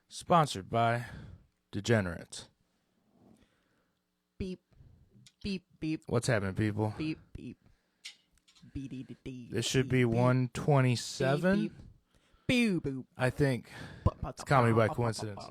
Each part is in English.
Sponsored by Degenerates. Beep, beep, beep, What's happening, people? beep, beep. Beep-dee-dee-dee. This should be 127. Beep, beep. Boo, boop. I think it's comedy by coincidence.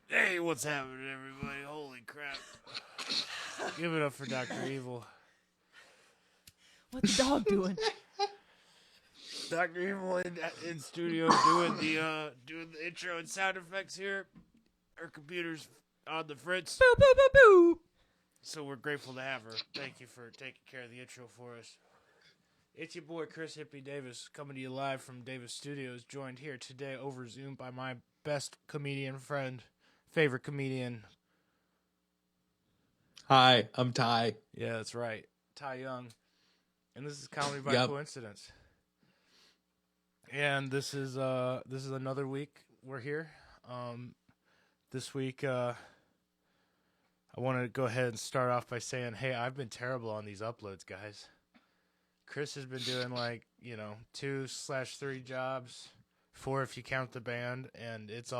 Hey, what's happening, everybody? Holy crap. Give it up for Dr. Evil. What's the dog doing? Dr. Evil in studio doing the intro and sound effects here. Her computer's on the fritz. Boo, boo, boo, boo. So we're grateful to have her. Thank you for taking care of the intro for us. It's your boy Chris Hippie Davis coming to you live from Davis Studios, joined here today over Zoom by my best comedian friend, favorite comedian. Hi, I'm Ty. Yeah, that's right. Ty Young. And this is Comedy by Coincidence. And this is another week we're here. This week I want to go ahead and start off by saying, hey, I've been terrible on these uploads, guys. Chris has been doing 2/3 jobs, 4 if you count the band, and it's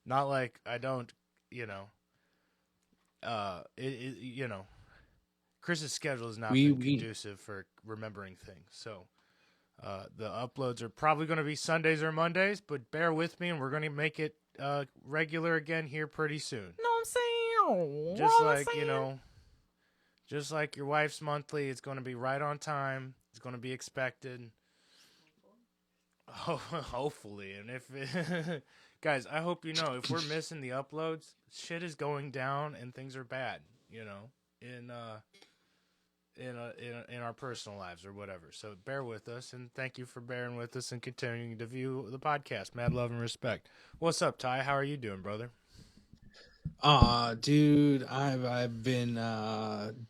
not like I don't, Chris's schedule is not conducive for remembering things. So the uploads are probably going to be Sundays or Mondays, but bear with me, and we're going to make it regular again here pretty soon. Know what I'm saying? Just like your wife's monthly, it's going to be right on time. It's going to be expected. Oh, hopefully. And if guys, I hope you know, if we're missing the uploads, shit is going down and things are bad, in our personal lives or whatever. So bear with us, and thank you for bearing with us and continuing to view the podcast. Mad love and respect. What's up, Ty? How are you doing, brother? Dude, I've been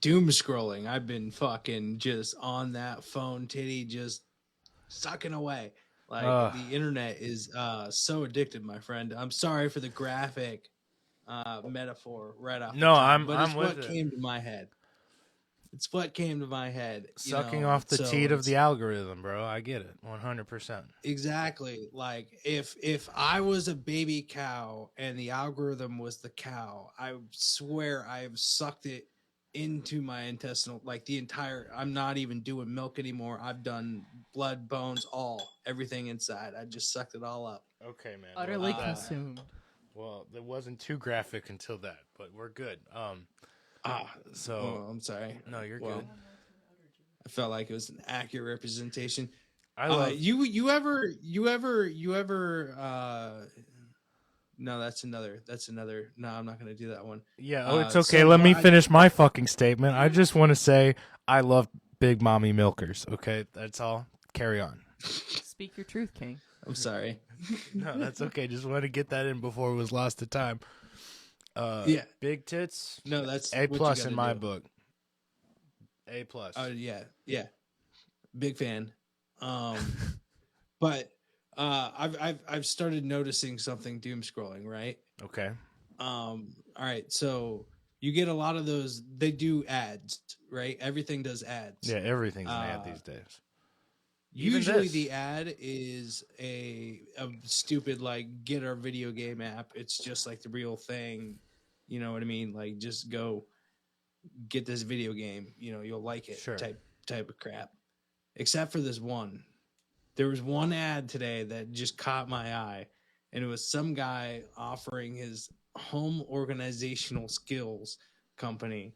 doom scrolling. I've been fucking just on that phone titty, just sucking away. The internet is so addicted, my friend. I'm sorry for the graphic metaphor right off. No, the top, I'm but it's with what it. came to my head. It's what came to my head. Sucking off the teat of the algorithm, bro. I get it, 100%. Exactly. Like if I was a baby cow and the algorithm was the cow, I swear I've sucked it into my intestinal, I'm not even doing milk anymore. I've done blood, bones, everything inside. I just sucked it all up. Okay, man. Utterly consumed. Well, it wasn't too graphic until that, but we're good. I'm sorry. No, you're good. I felt like it was an accurate representation. I love you ever no, that's another. No, I'm not going to do that one. Yeah, it's okay. Let me finish my fucking statement. I just want to say I love Big Mommy Milkers, okay? That's all. Carry on. Speak your truth, King. I'm sorry. No, that's okay. Just want to get that in before it was lost to time. Yeah. Big tits. No, that's A+ in my book. A+. Oh, yeah. Big fan. But I've started noticing something doom scrolling, right? Okay. All right. So you get a lot of those. They do ads, right? Everything does ads. Yeah, everything's an ad these days. Even Usually this. the ad is a stupid like get our video game app. It's just like the real thing. You know what I mean? Like just go get this video game. You know, you'll like it Sure. type of crap. Except for this one. There was one ad today that just caught my eye, and it was some guy offering his home organizational skills company.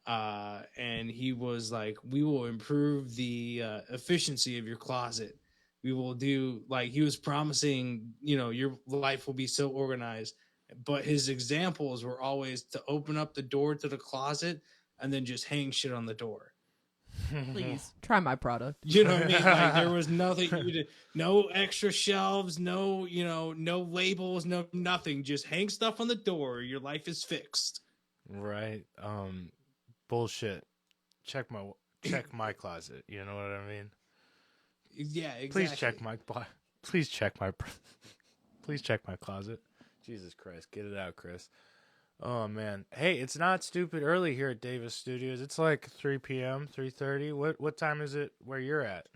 And he was like, we will improve the efficiency of your closet. We will do, like, he was promising, you know, your life will be so organized. But his examples were always to open up the door to the closet and then just hang shit on the door. Please try my product. You know what I mean? Like there was nothing, no extra shelves, no, you know, no labels, no nothing. Just hang stuff on the door. Your life is fixed. Right. Bullshit. Check my closet. You know what I mean? Yeah, exactly. Please check my closet. Jesus Christ, get it out, Chris. Oh man. Hey, it's not stupid early here at Davis Studios. It's like 3 p.m., 3:30. What time is it where you're at?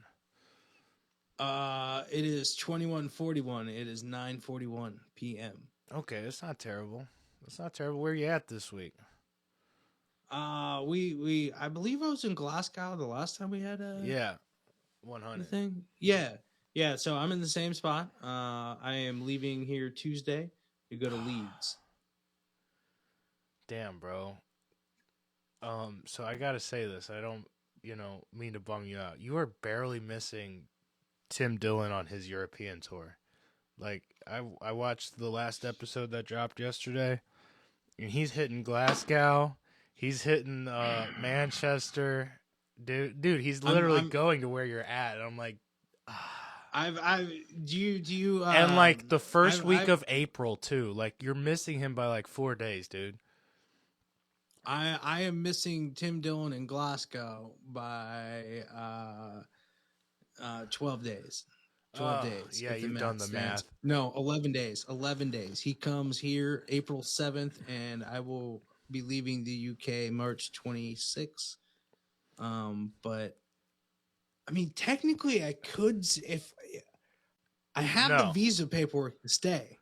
It is 21:41. It is 9:41 p.m. Okay, it's not terrible. Where you at this week? I believe I was in Glasgow the last time we had a Yeah. 100. thing. Yeah. So I'm in the same spot. I am leaving here Tuesday to go to Leeds. Damn, bro. So I gotta say this. I don't, mean to bum you out. You are barely missing Tim Dillon on his European tour. Like, I watched the last episode that dropped yesterday, and he's hitting Glasgow. He's hitting Manchester. Dude, he's literally going to where you're at. And I'm like, do you and like the first week of April too. Like you're missing him by like 4 days, dude. I am missing Tim Dillon in Glasgow by 12 days. 12 days. Yeah, you've done the math. No, 11 days. 11 days. He comes here April 7th, and I will be leaving the UK March 26th. But I mean, technically, I could if I have the visa paperwork to stay.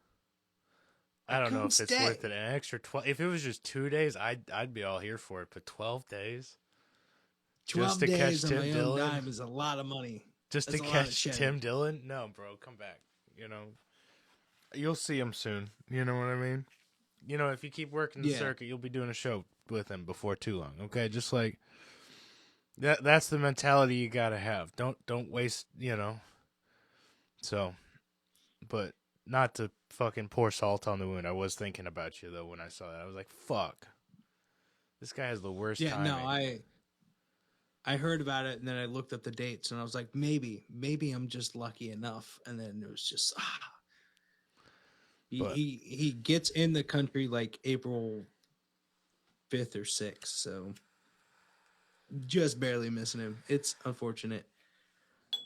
I don't know if it's worth it. An extra 12. If it was just 2 days, I'd be all here for it. But 12 days, 12 days on my own dime is a lot of money. Just to catch Tim Dillon? No, bro, come back. You'll see him soon. You know what I mean? If you keep working the circuit, you'll be doing a show with him before too long. Okay, just like that's the mentality you gotta have. Don't waste. So, but not to fucking pour salt on the wound. I was thinking about you though when I saw that. I was like, fuck, this guy has the worst timing. No, I heard about it, and then I looked up the dates, and I was like, maybe I'm just lucky enough. And then it was just he gets in the country like April 5th or 6th, so just barely missing him. It's unfortunate.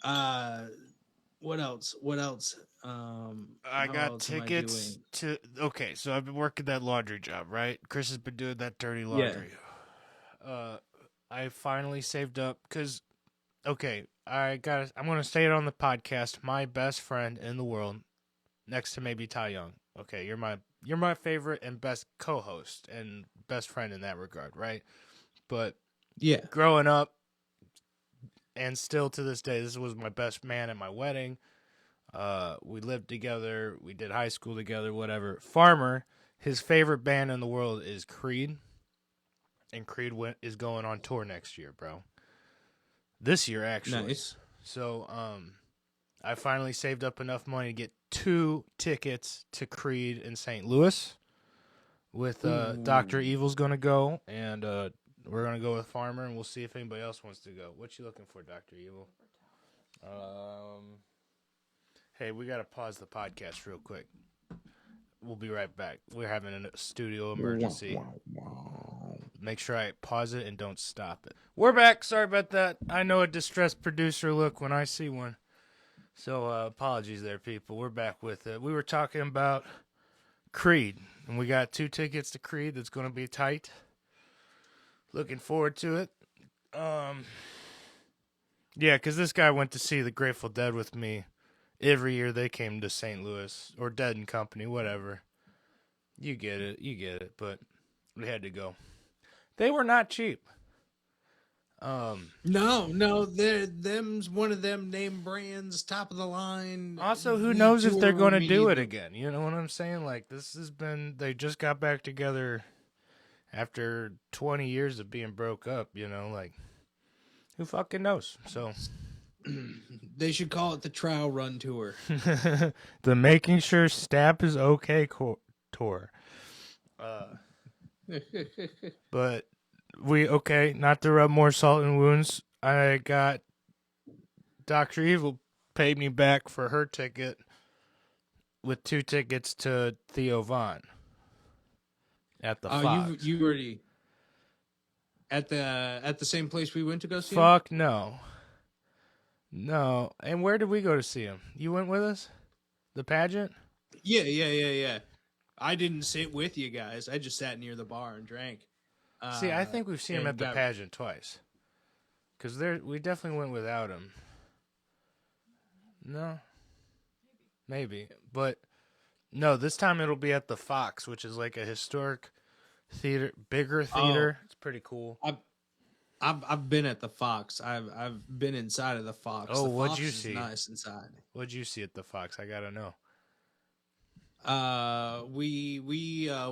What else? I got tickets to. Okay, so I've been working that laundry job, right? Chris has been doing that dirty laundry. Yeah. I finally saved up because, okay, I'm gonna say it on the podcast. My best friend in the world, next to maybe Ty Young. Okay, you're my favorite and best co-host and best friend in that regard, right? But yeah, growing up, and still to this day, this was my best man at my wedding. We lived together. We did high school together. Whatever. Farmer, his favorite band in the world is Creed. And Creed is going on tour next year, bro. This year, actually. Nice. So, I finally saved up enough money to get 2 tickets to Creed in St. Louis. With Dr. Evil's going to go, and we're going to go with Farmer, and we'll see if anybody else wants to go. What you looking for, Dr. Evil? Hey, we got to pause the podcast real quick. We'll be right back. We're having a studio emergency. Make sure I pause it and don't stop it. We're back. Sorry about that. I know a distressed producer look when I see one. So apologies there, people. We're back with it. We were talking about Creed, and we got 2 tickets to Creed that's going to be tight. Looking forward to it. Yeah, because this guy went to see the Grateful Dead with me every year they came to St. Louis, or Dead and Company, whatever. You get it. But we had to go. They were not cheap. No, them's one of them name brands, top of the line. Also, who We knows if they're tour going when to we do need it them. again? You know what I'm saying? Like, this has been, they just got back together after 20 years of being broke up, you know? Like, who fucking knows? So, They should call it the Trial Run Tour. the Making Sure Stap is Okay tour. But okay, not to rub more salt in wounds, I got Dr. Evil paid me back for her ticket with 2 tickets to Theo Vaughn at the Fox. You already at the same place we went to go see him? Fuck no. No. And where did we go to see him? You went with us? The pageant? Yeah. I didn't sit with you guys. I just sat near the bar and drank. See, I think we've seen him and at the got- pageant twice. Because we definitely went without him. No. Maybe. But no, this time it'll be at the Fox, which is like a historic theater, bigger theater. It's pretty cool. I've been at the Fox. I've been inside of the Fox. Oh, the what'd Fox you is see? nice inside. What'd you see at the Fox? I gotta know. We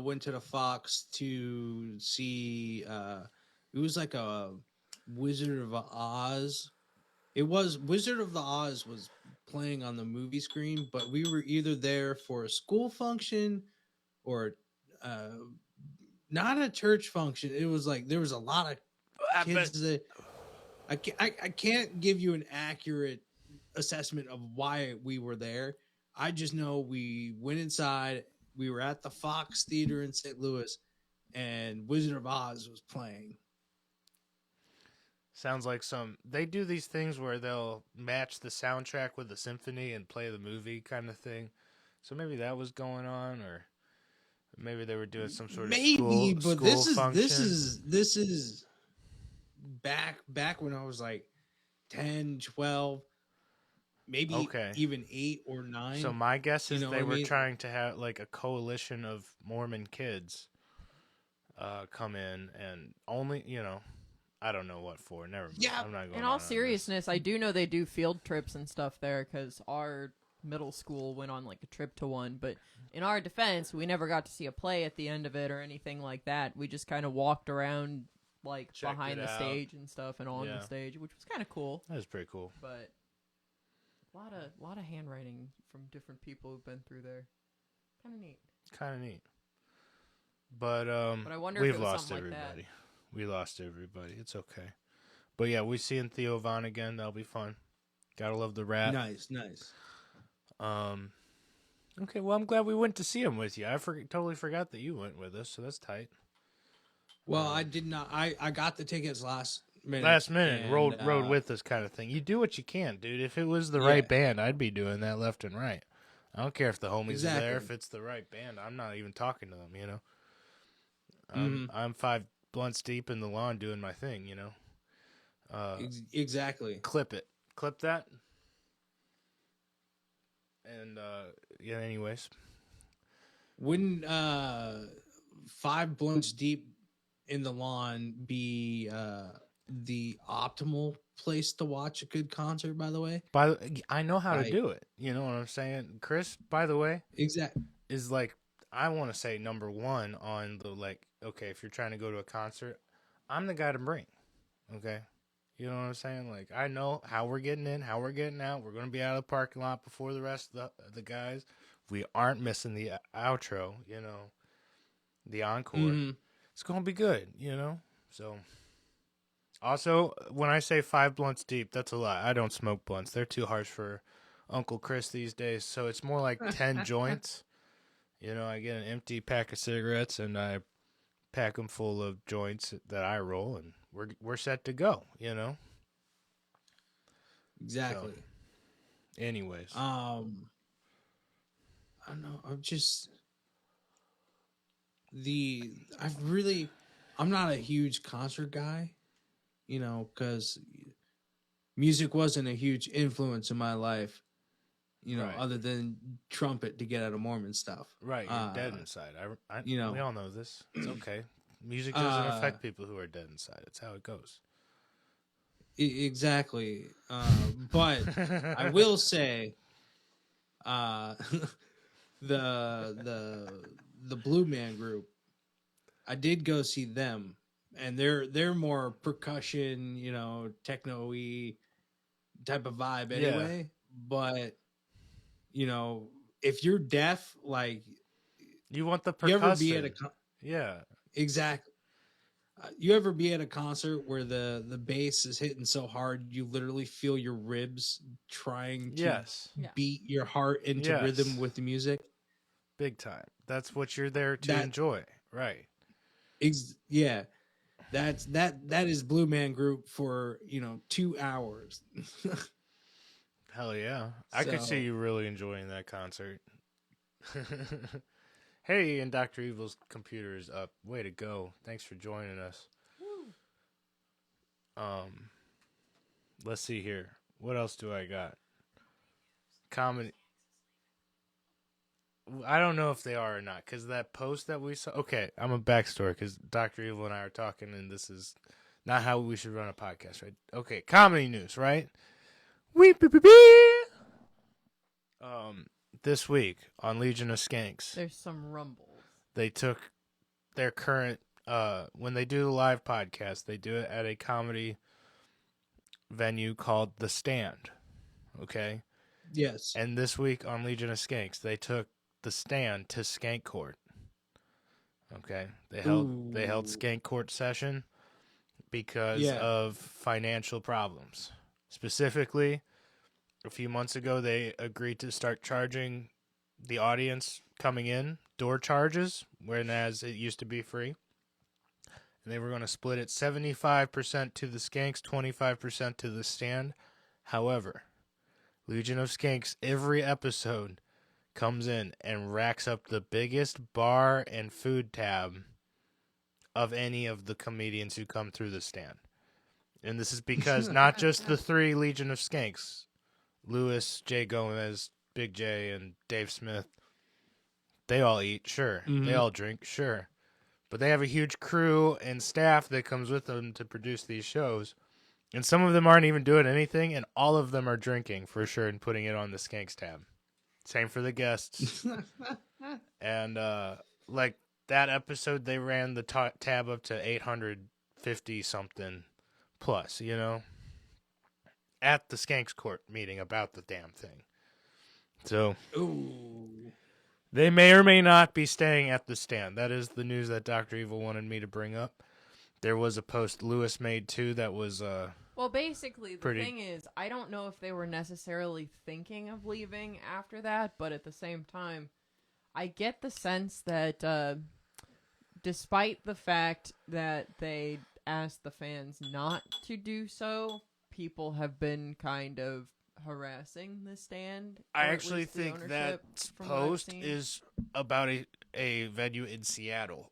went to the Fox to see. It was like a Wizard of Oz. It was Wizard of the Oz was playing on the movie screen, but we were either there for a school function or not a church function. It was like there was a lot of kids that I can't give you an accurate assessment of why we were there. I just know we went inside. We were at the Fox Theater in St. Louis, and Wizard of Oz was playing. Sounds like they do these things where they'll match the soundtrack with the symphony and play the movie kind of thing. So maybe that was going on, or maybe they were doing some sort of Maybe, school but this function. this is back when I was like 10, 12, maybe even 8 or 9. So my guess is You know they what I were mean? trying to have like a coalition of Mormon kids come in, and only, I don't know what for. Never mind. Yeah. I'm not going In on all this. seriousness, I do know they do field trips and stuff there because our middle school went on like a trip to one. But in our defense, we never got to see a play at the end of it or anything like that. We just kind of walked around like Checked behind it the out. stage and stuff and on Yeah. the stage, which was kind of cool. That was pretty cool. But a lot of handwriting from different people who've been through there. Kind of neat. Kind of neat. But But I wonder if we've it was lost something like that. everybody. We lost everybody. It's okay. But yeah, we seeing Theo Vaughn again. That'll be fun. Gotta love the rat. Nice. Okay, well, I'm glad we went to see him with you. I totally forgot that you went with us, so that's tight. Well, I did not. I got the tickets last minute. And, rode uh, with us kind of thing. You do what you can, dude. If it was the Yeah. right band, I'd be doing that left and right. I don't care if the homies are there. Exactly. If it's the right band, I'm not even talking to them, Mhm. I'm 5 blunts deep in the lawn doing my thing, Exactly. Clip it. Clip that. And, yeah, anyways. Wouldn't 5 blunts deep in the lawn be the optimal place to watch a good concert? By the way, I know how to Like- do it. You know what I'm saying? Chris, by the way, exactly. is like, I want to say number 1 on the, like, okay, if you're trying to go to a concert, I'm the guy to bring. Okay? You know what I'm saying? Like, I know how we're getting in, how we're getting out. We're going to be out of the parking lot before the rest of the guys. We aren't missing the outro, the encore. Mhm. It's going to be good, So, also, when I say 5 blunts deep, that's a lie. I don't smoke blunts. They're too harsh for Uncle Chris these days. So it's more like 10 joints. I get an empty pack of cigarettes and I pack them full of joints that I roll, and we're set to go. Exactly. Anyways, I don't know. I'm not a huge concert guy, because music wasn't a huge influence in my life, Right. other than trumpet to get out of Mormon stuff. Right, you're dead inside. you know, We all know this. It's okay. Music doesn't uh, affect people who are dead inside. It's how it goes. exactly. But I will say, uh, the Blue Man Group, I did go see them, and they're more percussion, techno-y type of vibe Yeah. anyway. But if you're deaf, like You want the you ever be percussion. at a Yeah. exactly. You ever be at a concert where the bass is hitting so hard you literally feel your ribs trying to Yes. Yeah. beat your heart into Yes. rhythm with the music? Big time. That's what you're there to That- enjoy. Right. Yeah, that is Blue Man Group for 2 hours. Hell yeah. I could see So- you really enjoying that concert. Hey, and Dr. Evil's computer is up. Way to go. Thanks for joining us. Let's see here. What else do I got? Comedy. I don't know if they are or not, because that post that we saw. Okay, I'm a backstory, because Dr. Evil and I are talking, and this is not how we should run a podcast, right? Okay, comedy news, right? This week on Legion of Skanks, There's some rumbles. they took their current when they do the live podcast, they do it at a comedy venue called The Stand. Okay? Yes. And this week on Legion of Skanks, they took The Stand to Skank Court. Okay? They held Ooh. Skank Court session because Yeah. of financial problems. Specifically, a few months ago they agreed to start charging the audience coming in door charges, whereas it used to be free. And they were going to split it 75% to the Skanks, 25% to the Stand. However, Legion of Skanks, every episode, comes in and racks up the biggest bar and food tab of any of the comedians who come through the Stand. And this is because not just the three Legion of Skanks, Lewis, Jay Gomez, Big J, and Dave Smith, they all eat, sure. Mhm. They all drink, sure. But they have a huge crew and staff that comes with them to produce these shows. And some of them aren't even doing anything, and all of them are drinking, for sure, and putting it on the Skanks tab. Same for the guests. And, like, that episode, they ran the tab up to 850-something plus, at the Skanks Court meeting about the damn thing. So Ooh. they may or may not be staying at the Stand. That is the news that Dr. Evil wanted me to bring up. There was a post Lewis made, too, that was... Well, basically, the Pretty- thing is, I don't know if they were necessarily thinking of leaving after that, but at the same time, I get the sense that despite the fact that they asked the fans not to do so, people have been kind of harassing the Stand. I or at actually least the think that ownership, from what I've post seen. is about a venue in Seattle,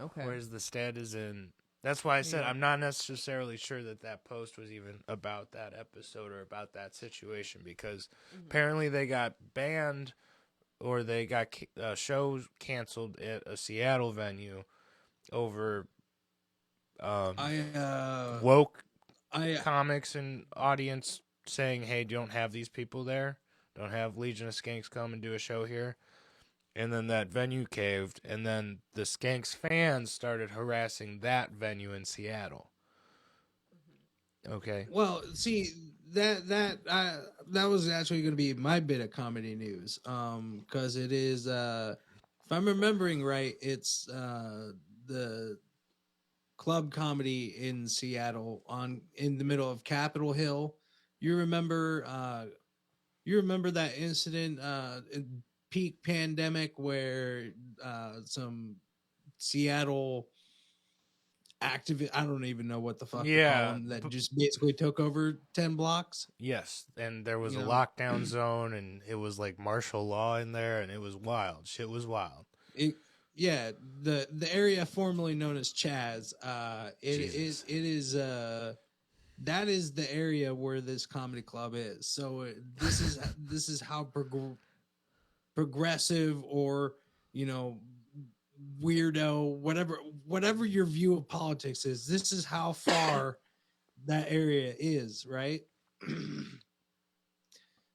Okay. whereas the Stand is in... That's why I said Yeah. I'm not necessarily sure that post was even about that episode or about that situation, because apparently they got banned or they got shows canceled at a Seattle venue over woke I comics and audience saying, hey, don't have these people there. Don't have Legion of Skanks come and do a show here. And then that venue caved, and then the Skanks fans started harassing that venue in Seattle. Okay. Well, see that was actually going to be my bit of comedy news, because it is, if I'm remembering right, it's the club comedy in Seattle in the middle of Capitol Hill. You remember that incident in peak pandemic where some Seattle activist, I don't even know what the fuck to Yeah, call them, that just basically took over 10 blocks. Yes, and there was You a know. lockdown zone, and it was like martial law in there, and it was wild. Shit was wild. Yeah, the area formerly known as Chaz, it Jesus. is that is the area where this comedy club is. So this is how progressive or weirdo, whatever your view of politics is. This is how far that area is, right?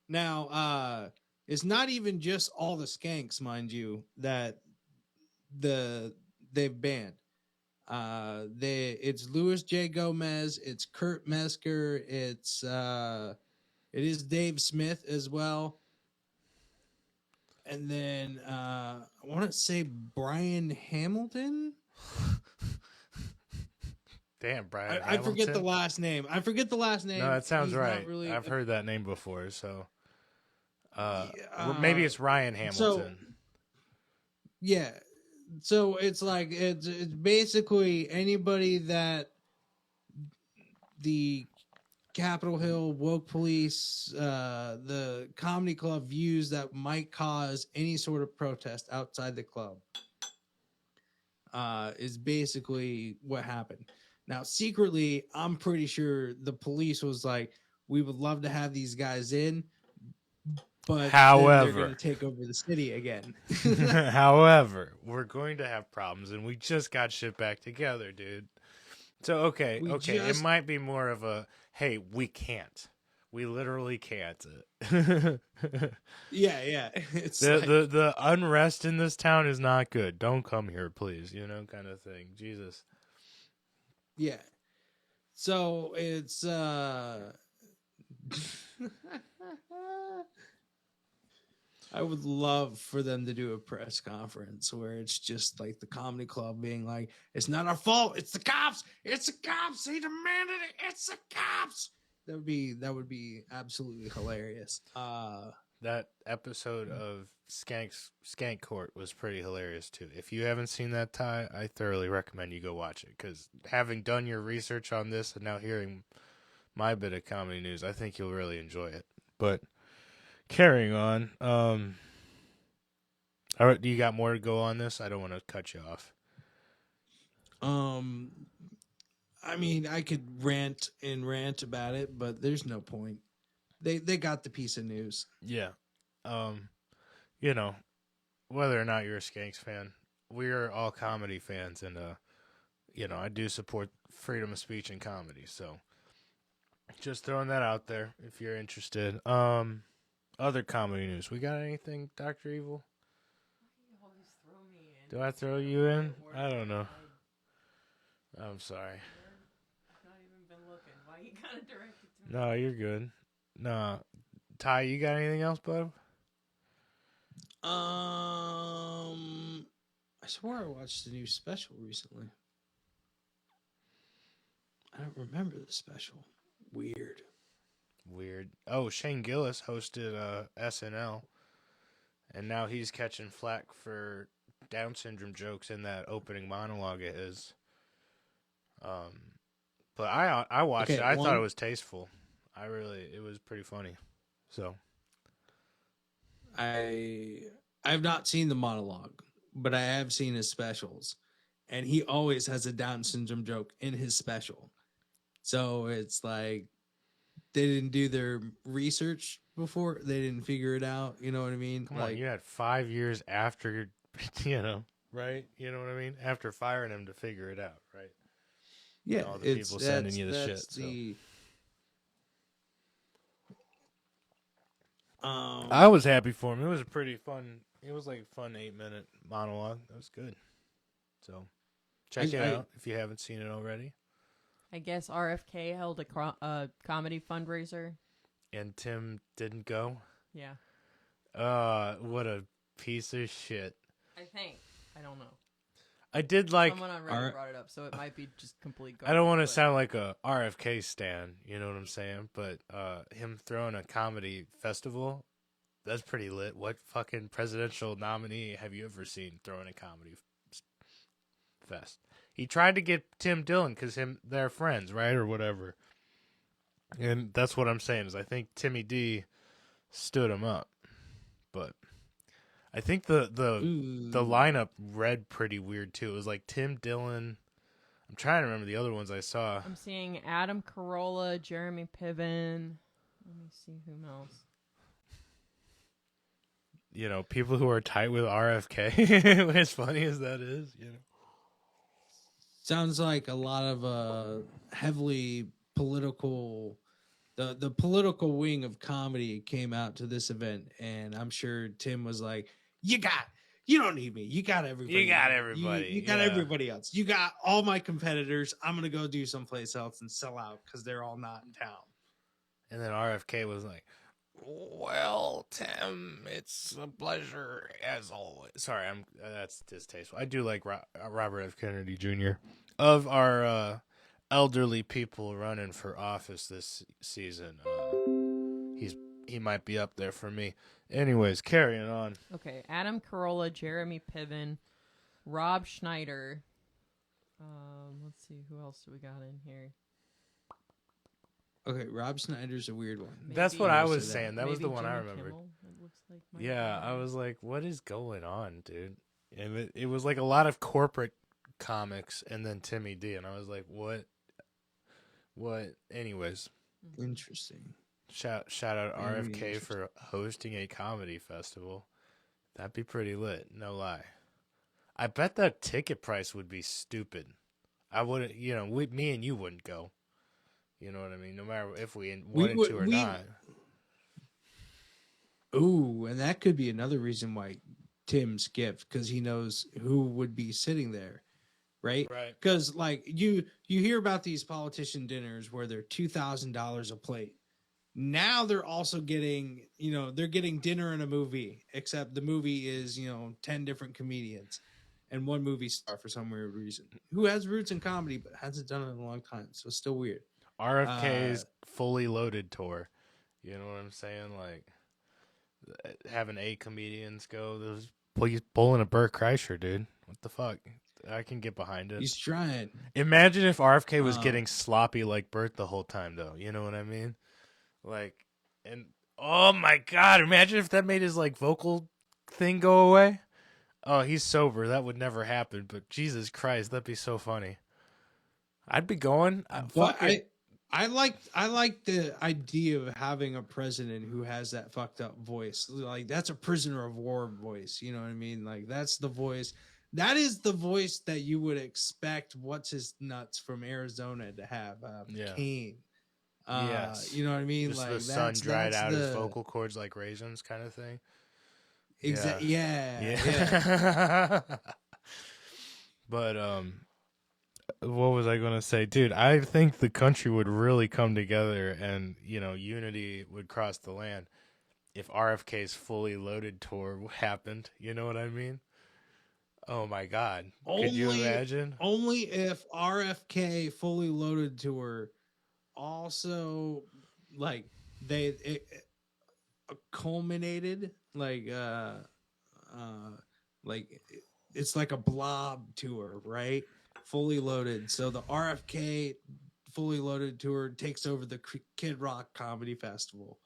Now, it's not even just all the skanks, mind you, that they've banned. It's Louis J. Gomez, it's Kurt Metzger, it is Dave Smith as well. And then I want to say Brian Hamilton. Damn, Brian. I forget the last name. No, that sounds right. Really, I've heard that name before. So, maybe it's Ryan Hamilton. Yeah. So it's like it's basically anybody that the Capitol Hill woke police, the comedy club views that might cause any sort of protest outside the club, is basically what happened. Now, secretly, I'm pretty sure the police was like, "We would love to have these guys in, but however, they're going to take over the city again." However, we're going to have problems, and we just got shit back together, dude. So okay, it might be more of a, hey, we can't. We literally can't. Yeah. It's the unrest in this town is not good. Don't come here, please. Kind of thing. Jesus. Yeah. So it's I would love for them to do a press conference where it's just like the comedy club being like, "It's not our fault. It's the cops. It's the cops. He demanded it. It's the cops." That would be absolutely hilarious. That episode of Skank Court was pretty hilarious too. If you haven't seen that, Ty, I thoroughly recommend you go watch it, because having done your research on this and now hearing my bit of comedy news, I think you'll really enjoy it. But carrying on, all right, do you got more to go on this? I don't want to cut you off. I mean, I could rant about it, but there's no point. They got the piece of news. Yeah. Whether or not you're a Skanks fan, we're all comedy fans, and I do support freedom of speech and comedy. So just throwing that out there if you're interested. Other comedy news. We got anything, Dr. Evil? You always throw me in. Do I throw you in? I don't know. I'm sorry. I've not even been looking. Why you gotta direct it to me? No, you're good. No. Ty, you got anything else, bud? I swore I watched the new special recently. I don't remember the special. Weird. Oh, Shane Gillis hosted SNL, and now he's catching flack for Down syndrome jokes in that opening monologue of his. But I watched it. I thought it was tasteful. It was pretty funny. So I've not seen the monologue, but I have seen his specials, and he always has a Down syndrome joke in his special. So it's like they didn't do their research before. They didn't figure it out. You know what I mean? Come on, you had 5 years after, right? You know what I mean? After firing him to figure it out, right? Yeah, all the people sending you the shit. I was happy for him. It was a pretty fun. It was like a fun 8-minute monologue. That was good. So check it out if you haven't seen it already. I guess RFK held a comedy fundraiser. And Tim didn't go? Yeah. What a piece of shit. I think. I don't know. I did like... Someone on Reddit brought it up, so it might be just complete garbage. I don't want to sound like a RFK stan, you know what I'm saying? But him throwing a comedy festival, that's pretty lit. What fucking presidential nominee have you ever seen throwing a comedy fest? He tried to get Tim Dillon because they're friends, right, or whatever. And that's what I'm saying is I think Timmy D stood him up, but I think the lineup read pretty weird too. It was like Tim Dillon, I'm trying to remember the other ones I saw. I'm seeing Adam Carolla, Jeremy Piven. Let me see who else. You know, people who are tight with RFK. As funny as that is, you know. Sounds like a lot of heavily political. The political wing of comedy came out to this event, and I'm sure Tim was like, you don't need me. You got everybody. You got everybody. You got yeah. everybody else. You got all my competitors. I'm going to go do someplace else and sell out because they're all not in town. And then RFK was like, well, Tim, it's a pleasure as always. Sorry, that's distasteful. I do like Robert F. Kennedy Jr. Of our elderly people running for office this season. He might be up there for me. Anyways, carrying on. Okay, Adam Carolla, Jeremy Piven, Rob Schneider. Let's see, who else do we got in here? Okay, Rob Schneider's a weird one. That's what I was saying. That was the Maybe one I Jimmy remembered. Kimmel, it looks like might Yeah, be. I was like, what is going on, dude? And it was like a lot of corporate comics and then Timmy D. And I was like, what? Anyways, Interesting. shout out Very RFK interesting. for hosting a comedy festival. That'd be pretty lit, no lie. I bet that ticket price would be stupid. I wouldn't, me and you wouldn't go. You know what I mean? No matter if we wanted to or not. Ooh, and that could be another reason why Tim skipped, because he knows who would be sitting there, right? Right. Because like you hear about these politician dinners where they're $2,000 a plate. Now they're also getting, they're getting dinner and a movie, except the movie is, 10 different comedians and one movie star for some weird reason, who has roots in comedy but hasn't done it in a long time, so it's still weird. RFK's fully loaded tour. You know what I'm saying? Like having 8 comedians go. He's pulling a Burt Kreischer, dude. What the fuck? I can get behind it. He's trying. Imagine if RFK was getting sloppy like Burt the whole time, though. You know what I mean? Like, and oh my god, imagine if that made his like vocal thing go away. Oh, he's sober. That would never happen. But Jesus Christ, that'd be so funny. I'd be going. But I like the idea of having a president who has that fucked up voice. Like that's a prisoner of war voice. You know what I mean? Like that's the voice. That is the voice that you would expect what's his nuts from Arizona to have. Kane. Yes. You know what I mean? Just like the sun dried out his vocal cords like raisins, kind of thing. Exactly. Yeah. But what was I gonna say, dude? I think the country would really come together, and unity would cross the land if RFK's fully loaded tour happened. You know what I mean? Oh my God! Could you imagine? Only if RFK fully loaded tour also like it culminated like it's like a blob tour, right? Fully loaded. So the RFK fully loaded tour takes over the Kid Rock Comedy Festival,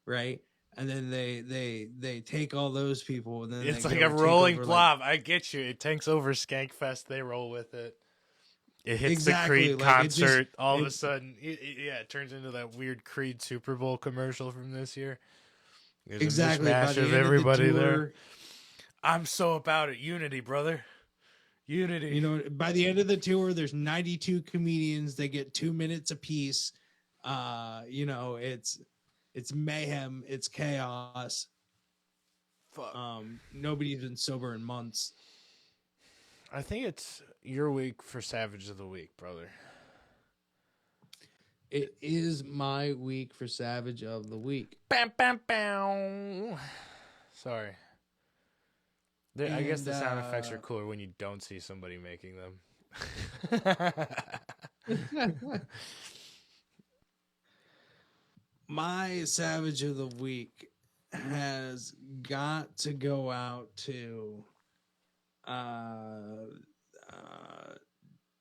right? And then they take all those people, and then It's they like go a take rolling over, blob. I get you. It takes over Skankfest. They roll with it. It hits Exactly, the Creed like, it concert. just- All of a sudden, it turns into that weird Creed Super Bowl commercial from this year. There's exactly. a By mishmash the of end of the everybody tour, there. I'm so about it. Unity, brother. Unity. By the end of the tour, there's 92 comedians. They get 2 minutes apiece. It's mayhem. It's chaos. Fuck. Nobody's been sober in months. I think it's your week for Savage of the Week, brother. It is my week for Savage of the Week. Bam, bam, bam. Sorry. I guess the sound effects are cooler when you don't see somebody making them. My Savage of the Week has got to go out to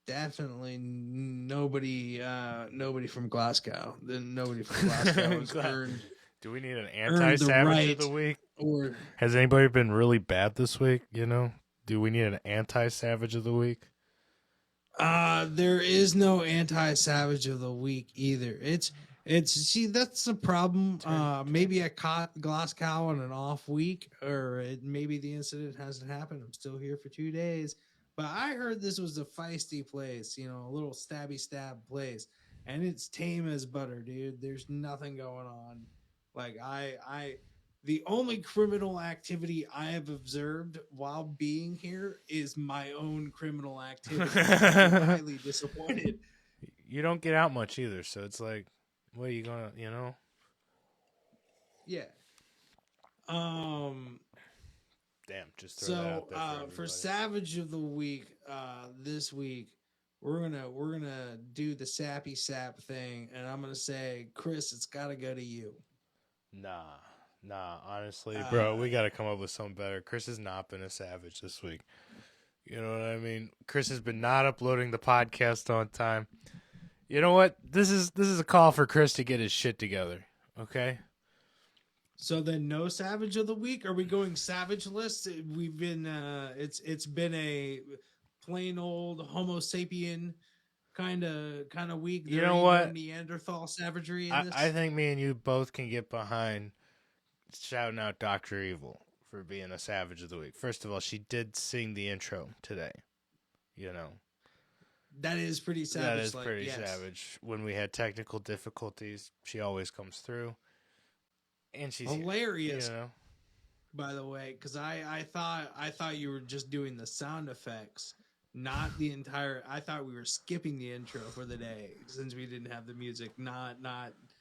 definitely nobody from Glasgow. Nobody from Glasgow has earned. Do we need an anti-Savage of the Week? Or Has anybody been really bad this week? Do we need an anti-Savage of the Week? There is no anti-savage of the week either. It's see that's the problem. Maybe I caught Glasgow on an off week, or maybe the incident hasn't happened. I'm still here for 2 days, but I heard this was a feisty place, a little stabby stab place, and it's tame as butter, dude. There's nothing going on. Like the only criminal activity I have observed while being here is my own criminal activity. I'm highly disappointed. You don't get out much either, so it's like, what are you gonna, Yeah. Damn, just throw that So out there for for everybody. Savage of the Week, this week we're gonna do the sappy sap thing, and I'm gonna say, Chris, it's gotta go to you. Nah, honestly, bro, we gotta come up with something better. Chris has not been a savage this week. You know what I mean? Chris has been not uploading the podcast on time. You know what? This is a call for Chris to get his shit together. Okay? So then, no Savage of the Week. Are we going Savage list? We've been it's been a plain old Homo sapien kind of week. You There know ain't what? no Neanderthal savagery in this. I think me and you both can get behind shouting out Dr. Evil for being a savage of the week. First of all, she did sing the intro today. That is pretty savage. That is like, pretty yes. savage. When we had technical difficulties, she always comes through. And she's Hilarious, here, by the way, because I thought you were just doing the sound effects, not the entire. I thought we were skipping the intro for the day since we didn't have the music. Not.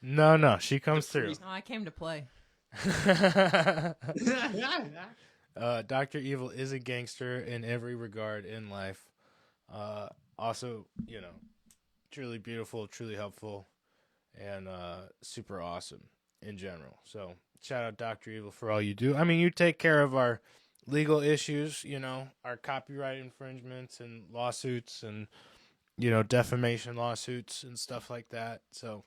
No, she comes through. No, I came to play. Dr. Evil is a gangster in every regard in life. Also, truly beautiful, truly helpful, and super awesome in general. So shout out Dr. Evil for all you do. I mean, you take care of our legal issues, our copyright infringements and lawsuits and, defamation lawsuits and stuff like that. So,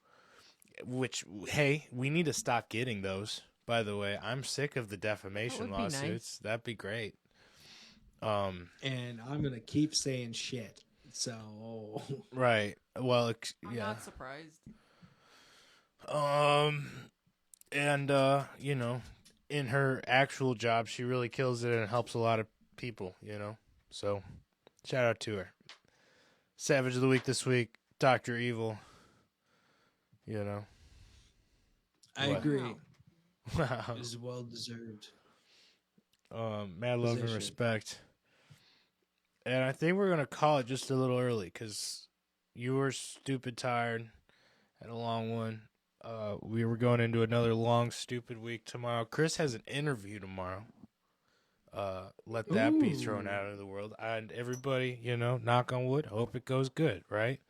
which, hey, we need to stop getting those. By the way, I'm sick of the defamation would be lawsuits. nice. That'd be great. And I'm gonna keep saying shit. So Right. Well, I'm yeah. not surprised. And in her actual job, she really kills it and helps a lot of people. So shout out to her. Savage of the week this week, Dr. Evil. I What? agree. Wow. It is well deserved. Mad love and Position. respect. And I think we're gonna call it just a little early because you were stupid tired, had a long one. We were going into another long stupid week tomorrow. Chris has an interview tomorrow. Let that be thrown Ooh. out of the world. And everybody, knock on wood, hope it goes good, right?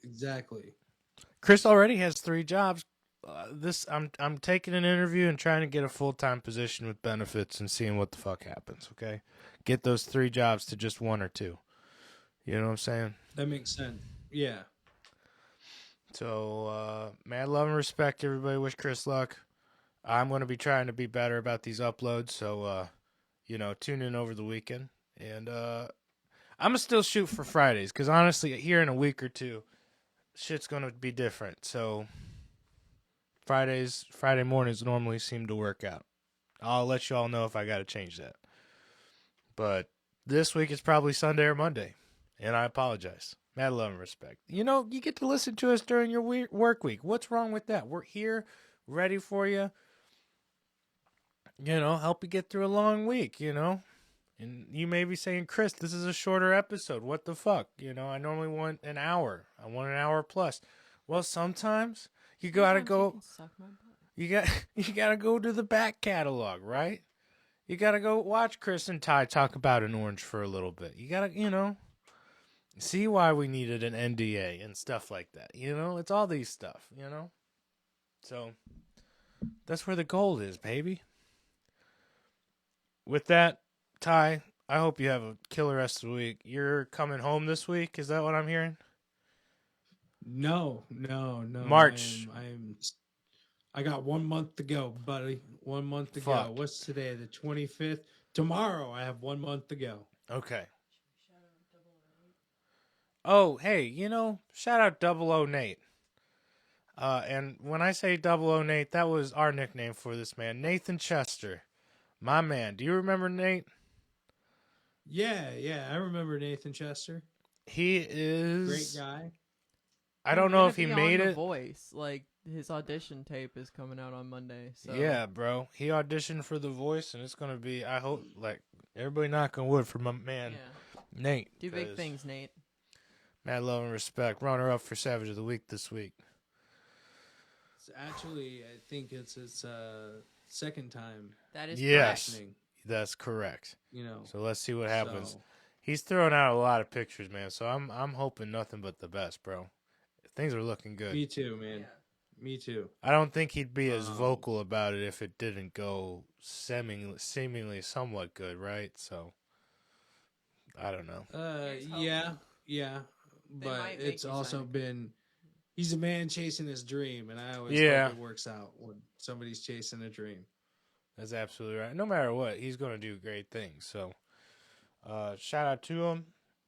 Exactly. Chris already has 3 jobs. I'm taking an interview and trying to get a full-time position with benefits and seeing what the fuck happens, okay? Get those 3 jobs to just 1 or 2. You know what I'm saying? That makes sense. Yeah. So, mad love and respect, everybody. Wish Chris luck. I'm going to be trying to be better about these uploads, so, tune in over the weekend. And I'm going to still shoot for Fridays, because honestly, here in a week or two, shit's going to be different. So, Friday mornings normally seem to work out. I'll let you all know if I got to change that. But this week it's probably Sunday or Monday, and I apologize. Mad love and respect. You get to listen to us during your work week. What's wrong with that? We're here, ready for you. Help you get through a long week, And you may be saying, Chris, this is a shorter episode. What the fuck? I normally want an hour. I want an hour plus. Well, sometimes you gotta go. Suck my butt. You gotta go to the back catalog, right? You gotta go watch Chris and Ty talk about an orange for a little bit. You gotta, see why we needed an NDA and stuff like that. It's all these stuff, So that's where the gold is, baby. With that, Ty, I hope you have a killer rest of the week. You're coming home this week, is that what I'm hearing? No. March. I got 1 month to go, buddy. 1 month to Fuck. go. What's today? The 25th. Tomorrow I have 1 month to go. Okay. Oh, hey, shout out Double O Nate. And when I say Double O Nate, that was our nickname for this man, Nathan Chester, my man. Do you remember Nate? Yeah, I remember Nathan Chester. He Great is. guy. I don't He's know gonna if he be made on The it. Voice. Like his audition tape is coming out on Monday. So Yeah, bro. He auditioned for The Voice, and it's gonna be. I hope, like everybody, knock on wood for my man yeah. Nate. Do big 'cause things, Nate. Mad love and respect. Runner up for Savage of the Week this week. Actually, I think it's his second time. That is Yes. correct. Listening, That's correct. You know. So let's see what happens. So, He's throwing out a lot of pictures, man. So I'm hoping nothing but the best, bro. Things are looking good. me too, man. Me too. I don't think he'd be as Um, vocal about it if it didn't go seemingly somewhat good, right? So I don't know. Here's hoping. Yeah. They But might make it's me also sign it. been. He's a man chasing his dream, and I always Yeah. hope it works out when somebody's chasing a dream. That's absolutely right. No matter what, he's going to do great things. So shout out to him.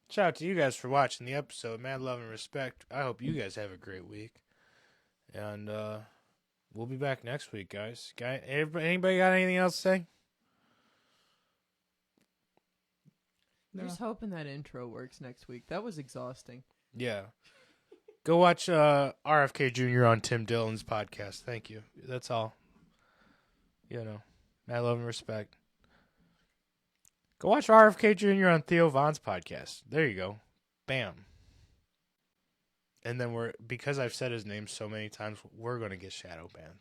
Shout out to you guys for watching the episode. Mad love and respect. I hope you guys have a great week. And we'll be back next week, guys. Anybody got anything else to say? No. Just hoping that intro works next week. That was exhausting. Yeah. Go watch RFK Jr. on Tim Dillon's podcast. Thank you. That's all. Mad love and respect. Go watch RFK Jr. on Theo Von's podcast. There you go. Bam. And then because I've said his name so many times, we're going to get shadow banned.